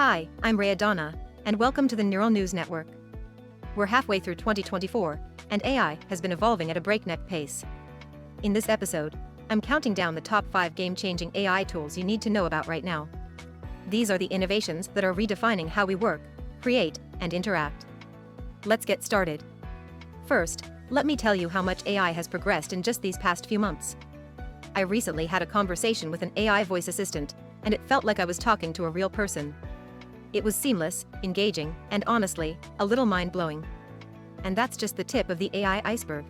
Hi, I'm Donna, and welcome to the Neural News Network. We're halfway through 2024, and AI has been evolving at a breakneck pace. In this episode, I'm counting down the top 5 game-changing AI tools you need to know about right now. These are the innovations that are redefining how we work, create, and interact. Let's get started. First, let me tell you how much AI has progressed in just these past few months. I recently had a conversation with an AI voice assistant, and it felt like I was talking to a real person. It was seamless, engaging, and honestly, a little mind-blowing. And that's just the tip of the AI iceberg.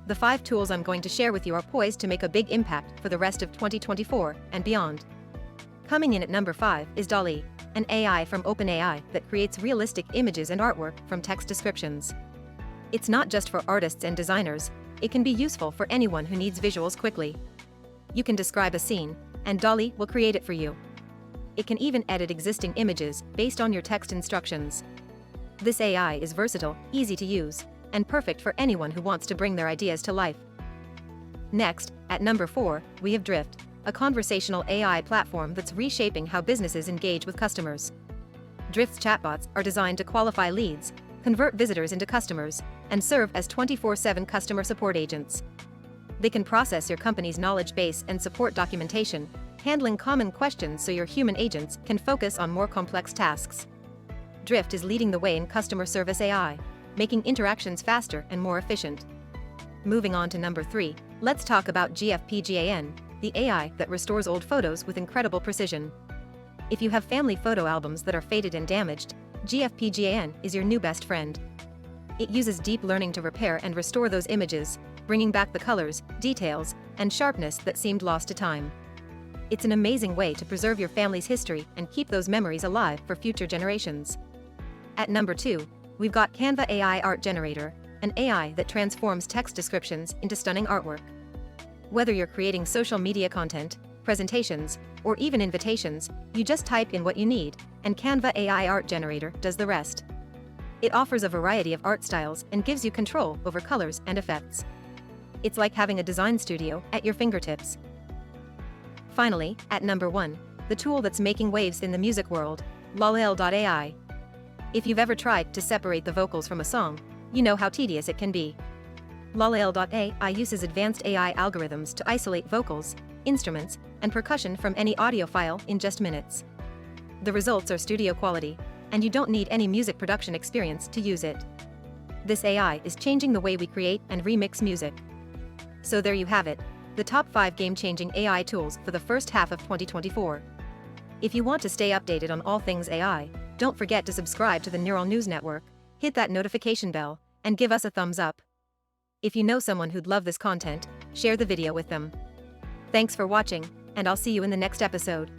The 5 tools I'm going to share with you are poised to make a big impact for the rest of 2024 and beyond. Coming in at number 5 is DALL-E, an AI from OpenAI that creates realistic images and artwork from text descriptions. It's not just for artists and designers, it can be useful for anyone who needs visuals quickly. You can describe a scene, and DALL-E will create it for you. It can even edit existing images based on your text instructions. This AI is versatile, easy to use, and perfect for anyone who wants to bring their ideas to life. Next, at number 4, we have Drift, a conversational AI platform that's reshaping how businesses engage with customers. Drift's chatbots are designed to qualify leads, convert visitors into customers, and serve as 24/7 customer support agents. They can process your company's knowledge base and support documentation, handling common questions so your human agents can focus on more complex tasks. Drift is leading the way in customer service AI, making interactions faster and more efficient. Moving on to number 3, let's talk about GFP-GAN, the AI that restores old photos with incredible precision. If you have family photo albums that are faded and damaged, GFP-GAN is your new best friend. It uses deep learning to repair and restore those images, bringing back the colors, details, and sharpness that seemed lost to time. It's an amazing way to preserve your family's history and keep those memories alive for future generations. At number 2, we've got Canva AI Art Generator, an AI that transforms text descriptions into stunning artwork. Whether you're creating social media content, presentations, or even invitations, you just type in what you need, and Canva AI Art Generator does the rest. It offers a variety of art styles and gives you control over colors and effects. It's like having a design studio at your fingertips. Finally, at number 1, the tool that's making waves in the music world, Lalal.ai. If you've ever tried to separate the vocals from a song, you know how tedious it can be. Lalal.ai uses advanced AI algorithms to isolate vocals, instruments, and percussion from any audio file in just minutes. The results are studio quality, and you don't need any music production experience to use it. This AI is changing the way we create and remix music. So there you have it, the top 5 game-changing AI tools for the first half of 2024. If you want to stay updated on all things AI, don't forget to subscribe to the Neural News Network, hit that notification bell, and give us a thumbs up. If you know someone who'd love this content, share the video with them. Thanks for watching, and I'll see you in the next episode.